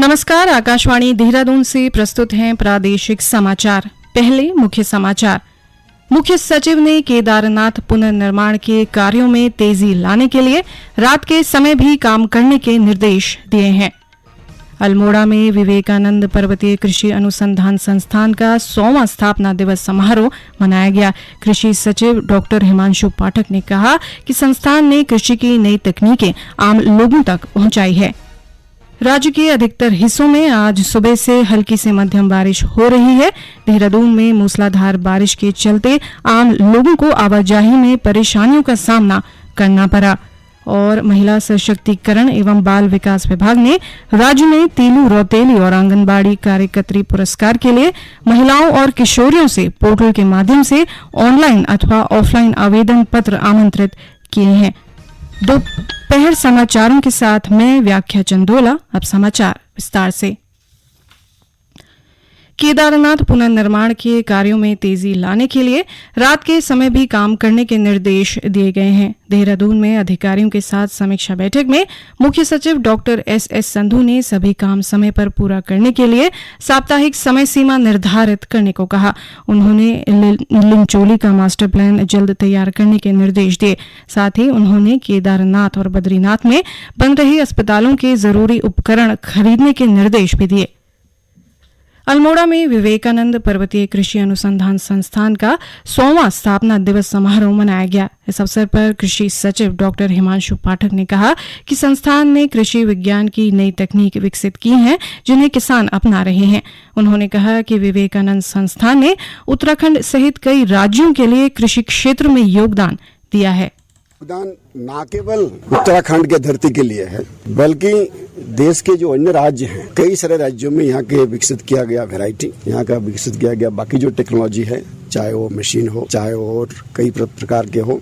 नमस्कार, आकाशवाणी देहरादून से प्रस्तुत हैं प्रादेशिक समाचार। पहले मुख्य समाचार। मुख्य सचिव ने केदारनाथ पुनर्निर्माण के कार्यों में तेजी लाने के लिए रात के समय भी काम करने के निर्देश दिए हैं। अल्मोड़ा में विवेकानंद पर्वतीय कृषि अनुसंधान संस्थान का 100वां स्थापना दिवस समारोह मनाया गया। कृषि सचिव डॉक्टर हिमांशु पाठक ने कहा कि संस्थान ने कृषि की नई तकनीकें आम लोगों तक पहुंचाई है। राज्य के अधिकतर हिस्सों में आज सुबह से हल्की से मध्यम बारिश हो रही है। देहरादून में मूसलाधार बारिश के चलते आम लोगों को आवाजाही में परेशानियों का सामना करना पड़ा। और महिला सशक्तिकरण एवं बाल विकास विभाग ने राज्य में तीलू रौतेली और आंगनबाड़ी कार्यकर्त्री पुरस्कार के लिए महिलाओं और किशोरियों से पोर्टल के माध्यम से ऑनलाइन अथवा ऑफलाइन आवेदन पत्र आमंत्रित किए हैं। दोपहर समाचारों के साथ मैं व्याख्या चंदोला। अब समाचार विस्तार से। केदारनाथ पुनर्निर्माण के कार्यों में तेजी लाने के लिए रात के समय भी काम करने के निर्देश दिए गए हैं। देहरादून में अधिकारियों के साथ समीक्षा बैठक में मुख्य सचिव डॉक्टर एस संधू ने सभी काम समय पर पूरा करने के लिए साप्ताहिक समय सीमा निर्धारित करने को कहा। उन्होंने लिंचोली का मास्टर प्लान जल्द तैयार करने के निर्देश दिए। साथ ही उन्होंने केदारनाथ और बद्रीनाथ में बन रही अस्पतालों के जरूरी उपकरण खरीदने के निर्देश भी दिए। अल्मोड़ा में विवेकानंद पर्वतीय कृषि अनुसंधान संस्थान का 100वां स्थापना दिवस समारोह मनाया गया। इस अवसर पर कृषि सचिव डॉक्टर हिमांशु पाठक ने कहा कि संस्थान ने कृषि विज्ञान की नई तकनीक विकसित की है जिन्हें किसान अपना रहे हैं। उन्होंने कहा कि विवेकानंद संस्थान ने उत्तराखंड सहित कई राज्यों के लिए कृषि क्षेत्र में योगदान दिया है। योगदान न केवल उत्तराखंड के धरती के लिए है बल्कि देश के जो अन्य राज्य हैं, कई सारे राज्यों में यहाँ के विकसित किया गया वैरायटी, यहाँ का विकसित किया गया बाकी जो टेक्नोलॉजी है, चाहे वो मशीन हो, चाहे वो और कई प्रकार के हो,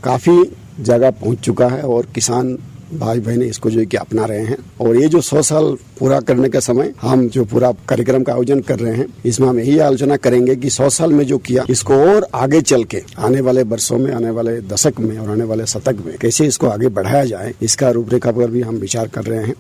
काफी जगह पहुंच चुका है और किसान भाई बहने इसको जो है कि अपना रहे हैं। और ये जो 100 साल पूरा करने का समय हम जो पूरा कार्यक्रम का आयोजन कर रहे हैं, इसमें हम यही आलोचना करेंगे कि 100 साल में जो किया इसको और आगे चल के आने वाले वर्षों में, आने वाले दशक में और आने वाले शतक में कैसे इसको आगे बढ़ाया जाए, इसका रूपरेखा पर भी हम विचार कर रहे हैं।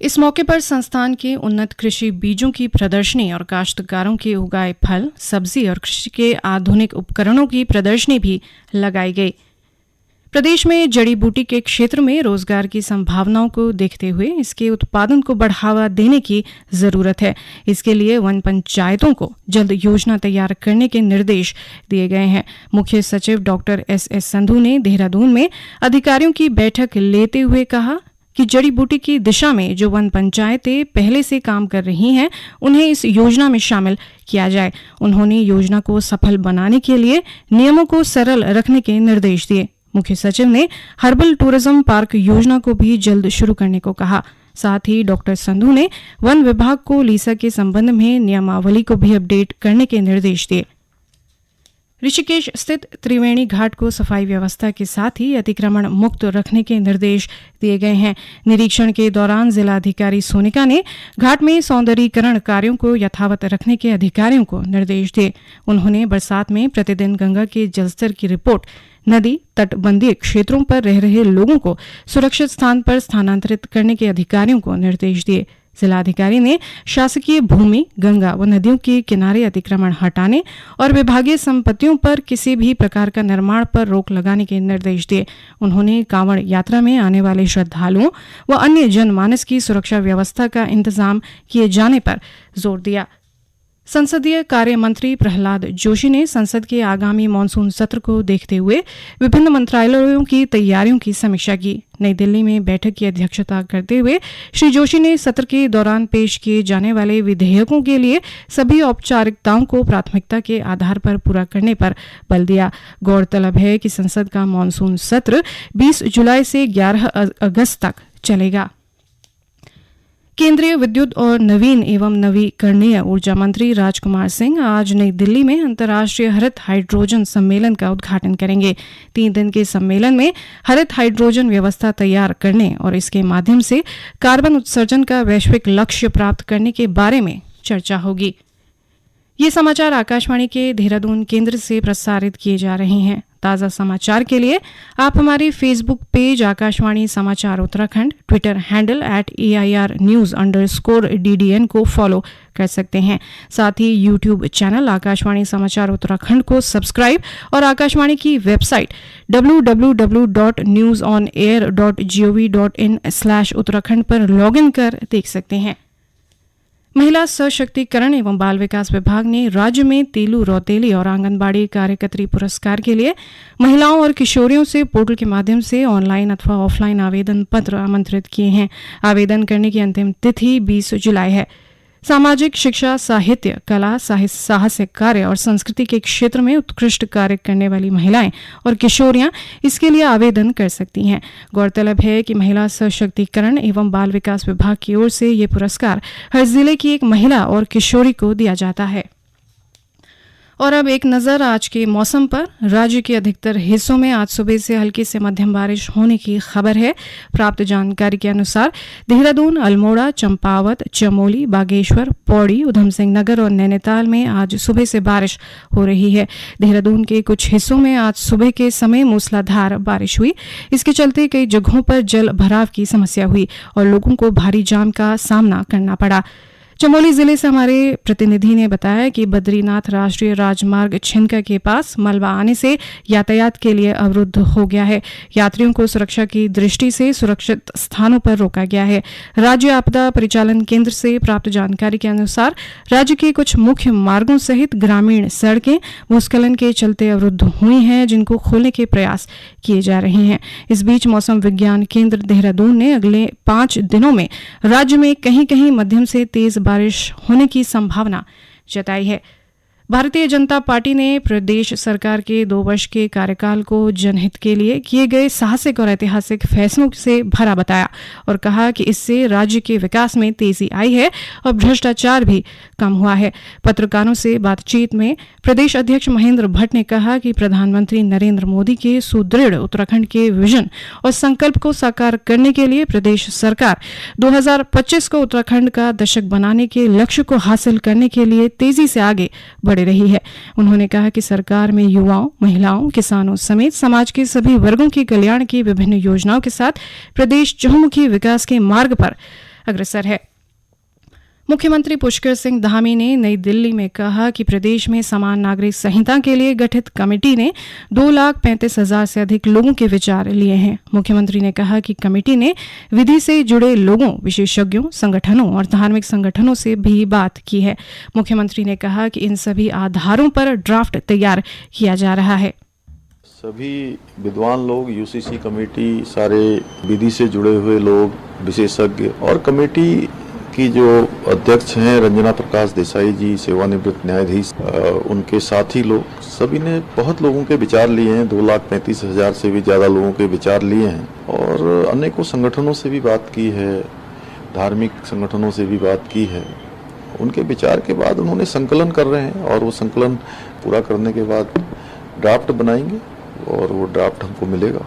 इस मौके पर संस्थान के उन्नत कृषि बीजों की प्रदर्शनी और काश्तकारों के उगाए फल, सब्जी और कृषि के आधुनिक उपकरणों की प्रदर्शनी भी लगाई गई। प्रदेश में जड़ी बूटी के क्षेत्र में रोजगार की संभावनाओं को देखते हुए इसके उत्पादन को बढ़ावा देने की जरूरत है। इसके लिए वन पंचायतों को जल्द योजना तैयार करने के निर्देश दिए गए हैं। मुख्य सचिव डॉक्टर एस संधू ने देहरादून में अधिकारियों की बैठक लेते हुए कहा कि जड़ी बूटी की दिशा में जो वन पंचायतें पहले से काम कर रही हैं, उन्हें इस योजना में शामिल किया जाए। उन्होंने योजना को सफल बनाने के लिए नियमों को सरल रखने के निर्देश दिए। मुख्य सचिव ने हर्बल टूरिज्म पार्क योजना को भी जल्द शुरू करने को कहा। साथ ही डॉक्टर संधू ने वन विभाग को लीसा के संबंध में नियमावली को भी अपडेट करने के निर्देश दिए। ऋषिकेश स्थित त्रिवेणी घाट को सफाई व्यवस्था के साथ ही अतिक्रमण मुक्त रखने के निर्देश दिए गए हैं। निरीक्षण के दौरान जिलाधिकारी सोनिका ने घाट में सौंदर्यीकरण कार्यों को यथावत रखने के अधिकारियों को निर्देश दिए। उन्होंने बरसात में प्रतिदिन गंगा के जलस्तर की रिपोर्ट, नदी तटबंधीय क्षेत्रों पर रह रहे लोगों को सुरक्षित स्थान पर स्थानांतरित करने के अधिकारियों को निर्देश दिए। जिलाधिकारी ने शासकीय भूमि, गंगा व नदियों के किनारे अतिक्रमण हटाने और विभागीय संपत्तियों पर किसी भी प्रकार का निर्माण पर रोक लगाने के निर्देश दिए। उन्होंने कांवड़ यात्रा में आने वाले श्रद्धालुओं व अन्य जनमानस की सुरक्षा व्यवस्था का इंतजाम किए जाने पर जोर दिया। संसदीय कार्य मंत्री प्रहलाद जोशी ने संसद के आगामी मानसून सत्र को देखते हुए विभिन्न मंत्रालयों की तैयारियों की समीक्षा की। नई दिल्ली में बैठक की अध्यक्षता करते हुए श्री जोशी ने सत्र के दौरान पेश किए जाने वाले विधेयकों के लिए सभी औपचारिकताओं को प्राथमिकता के आधार पर पूरा करने पर बल दिया। गौरतलब है कि संसद का मानसून सत्र 20 जुलाई से 11 अगस्त तक चलेगा। केंद्रीय विद्युत और नवीन एवं नवीकरणीय ऊर्जा मंत्री राजकुमार सिंह आज नई दिल्ली में अंतर्राष्ट्रीय हरित हाइड्रोजन सम्मेलन का उद्घाटन करेंगे। 3 दिन के सम्मेलन में हरित हाइड्रोजन व्यवस्था तैयार करने और इसके माध्यम से कार्बन उत्सर्जन का वैश्विक लक्ष्य प्राप्त करने के बारे में चर्चा होगी। ये समाचार आकाशवाणी के देहरादून केंद्र से प्रसारित किए जा रहे हैं। ताज़ा समाचार के लिए आप हमारे फेसबुक पेज आकाशवाणी समाचार उत्तराखंड, ट्विटर हैंडल @AIRnews_DDN को फॉलो कर सकते हैं। साथ ही यूट्यूब चैनल आकाशवाणी समाचार उत्तराखंड को सब्सक्राइब और आकाशवाणी की वेबसाइट www.newsonair.gov.in/उत्तराखंड पर लॉगिन कर देख सकते हैं। महिला सशक्तिकरण एवं बाल विकास विभाग ने राज्य में तेलू रौतेली और आंगनबाड़ी कार्यकर्त्री पुरस्कार के लिए महिलाओं और किशोरियों से पोर्टल के माध्यम से ऑनलाइन अथवा ऑफलाइन आवेदन पत्र आमंत्रित किए हैं। आवेदन करने की अंतिम तिथि 20 जुलाई है। सामाजिक शिक्षा, साहित्य, कला, साहसिक कार्य और संस्कृति के क्षेत्र में उत्कृष्ट कार्य करने वाली महिलाएं और किशोरियां इसके लिए आवेदन कर सकती हैं। गौरतलब है कि महिला सशक्तिकरण एवं बाल विकास विभाग की ओर से ये पुरस्कार हर जिले की एक महिला और किशोरी को दिया जाता है। और अब एक नज़र आज के मौसम पर। राज्य के अधिकतर हिस्सों में आज सुबह से हल्की से मध्यम बारिश होने की खबर है। प्राप्त जानकारी के अनुसार देहरादून, अल्मोड़ा, चंपावत, चमोली, बागेश्वर, पौड़ी, उधम सिंह नगर और नैनीताल में आज सुबह से बारिश हो रही है। देहरादून के कुछ हिस्सों में आज सुबह के समय मूसलाधार बारिश हुई। इसके चलते कई जगहों पर जल भराव की समस्या हुई और लोगों को भारी जाम का सामना करना पड़ा। चमोली जिले से हमारे प्रतिनिधि ने बताया कि बद्रीनाथ राष्ट्रीय राजमार्ग छिनका के पास मलबा आने से यातायात के लिए अवरुद्ध हो गया है। यात्रियों को सुरक्षा की दृष्टि से सुरक्षित स्थानों पर रोका गया है। राज्य आपदा परिचालन केंद्र से प्राप्त जानकारी के अनुसार राज्य के कुछ मुख्य मार्गों सहित ग्रामीण सड़कें भूस्खलन के चलते अवरुद्ध हुई हैं, जिनको खोलने के प्रयास किए जा रहे हैं। इस बीच मौसम विज्ञान केंद्र देहरादून ने अगले 5 दिनों में राज्य में कहीं कहीं मध्यम से तेज बारिश होने की संभावना जताई है। भारतीय जनता पार्टी ने प्रदेश सरकार के 2 वर्ष के कार्यकाल को जनहित के लिए किए गए साहसिक और ऐतिहासिक फैसलों से भरा बताया और कहा कि इससे राज्य के विकास में तेजी आई है और भ्रष्टाचार भी कम हुआ है। पत्रकारों से बातचीत में प्रदेश अध्यक्ष महेंद्र भट्ट ने कहा कि प्रधानमंत्री नरेंद्र मोदी के सुदृढ़ उत्तराखंड के विजन और संकल्प को साकार करने के लिए प्रदेश सरकार 2025 को उत्तराखंड का दशक बनाने के लक्ष्य को हासिल करने के लिए तेजी से आगे बढ़ रही है। उन्होंने कहा कि सरकार में युवाओं, महिलाओं, किसानों समेत समाज के सभी वर्गों के कल्याण की विभिन्न योजनाओं के साथ प्रदेश चहुमुखी विकास के मार्ग पर अग्रसर है। मुख्यमंत्री पुष्कर सिंह धामी ने नई दिल्ली में कहा कि प्रदेश में समान नागरिक संहिता के लिए गठित कमेटी ने 2,35,000 से अधिक लोगों के विचार लिए हैं। मुख्यमंत्री ने कहा कि कमेटी ने विधि से जुड़े लोगों, विशेषज्ञों, संगठनों और धार्मिक संगठनों से भी बात की है। मुख्यमंत्री ने कहा कि इन सभी आधारों पर ड्राफ्ट तैयार किया जा रहा है। सभी विद्वान लोग, यूसीसी कमेटी, सारे विधि से जुड़े हुए लोग, विशेषज्ञ और कमेटी की जो अध्यक्ष हैं रंजना प्रकाश देसाई जी, सेवानिवृत्त न्यायाधीश, उनके साथी लोग, सभी ने बहुत लोगों के विचार लिए हैं। 2,35,000 से भी ज़्यादा लोगों के विचार लिए हैं और अनेकों संगठनों से भी बात की है, धार्मिक संगठनों से भी बात की है। उनके विचार के बाद उन्होंने संकलन कर रहे हैं और वो संकलन पूरा करने के बाद ड्राफ्ट बनाएंगे और वो ड्राफ्ट हमको मिलेगा।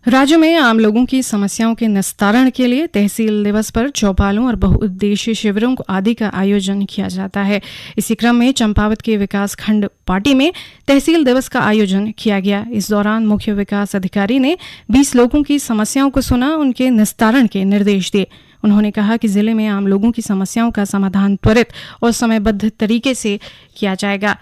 राज्य में आम लोगों की समस्याओं के निस्तारण के लिए तहसील दिवस पर चौपालों और बहुउद्देशीय शिविरों आदि का आयोजन किया जाता है। इसी क्रम में चंपावत के विकास खंड पार्टी में तहसील दिवस का आयोजन किया गया। इस दौरान मुख्य विकास अधिकारी ने 20 लोगों की समस्याओं को सुना, उनके निस्तारण के निर्देश दिए। उन्होंने कहा कि जिले में आम लोगों की समस्याओं का समाधान त्वरित और समयबद्ध तरीके से किया जाएगा।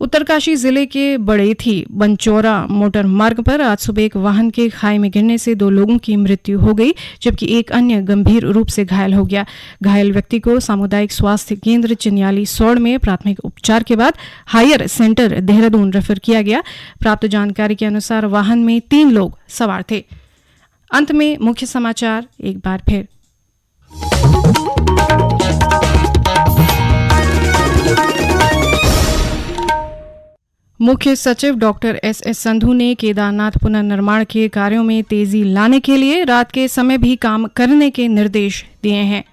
उत्तरकाशी जिले के बड़ेथी बनचौरा मोटर मार्ग पर आज सुबह एक वाहन के खाई में गिरने से 2 लोगों की मृत्यु हो गई, जबकि एक अन्य गंभीर रूप से घायल हो गया। घायल व्यक्ति को सामुदायिक स्वास्थ्य केंद्र चिन्याली सौड़ में प्राथमिक उपचार के बाद हायर सेंटर देहरादून रेफर किया गया। प्राप्त जानकारी के अनुसार वाहन में 3 लोग सवार थे। अंत में मुख्य समाचार एक बार फिर। मुख्य सचिव डॉक्टर एस संधू ने केदारनाथ पुनर्निर्माण के कार्यों में तेजी लाने के लिए रात के समय भी काम करने के निर्देश दिए हैं।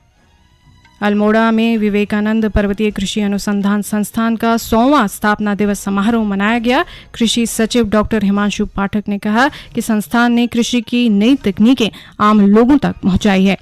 अल्मोड़ा में विवेकानंद पर्वतीय कृषि अनुसंधान संस्थान का 100वां स्थापना दिवस समारोह मनाया गया। कृषि सचिव डॉक्टर हिमांशु पाठक ने कहा कि संस्थान ने कृषि की नई तकनीकें आम लोगों तक पहुंचाई है।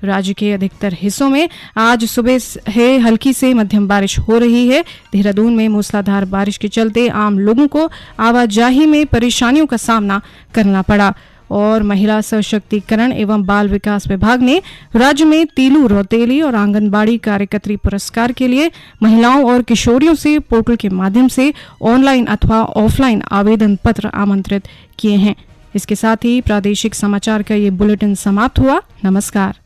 राज्य के अधिकतर हिस्सों में आज सुबह से हल्की से मध्यम बारिश हो रही है। देहरादून में मूसलाधार बारिश के चलते आम लोगों को आवाजाही में परेशानियों का सामना करना पड़ा। और महिला सशक्तिकरण एवं बाल विकास विभाग ने राज्य में तीलू, रौतेली और आंगनबाड़ी कार्यकर्त्री पुरस्कार के लिए महिलाओं और किशोरियों से पोर्टल के माध्यम से ऑनलाइन अथवा ऑफलाइन आवेदन पत्र आमंत्रित किए हैं। इसके साथ ही प्रादेशिक समाचार का ये बुलेटिन समाप्त हुआ। नमस्कार।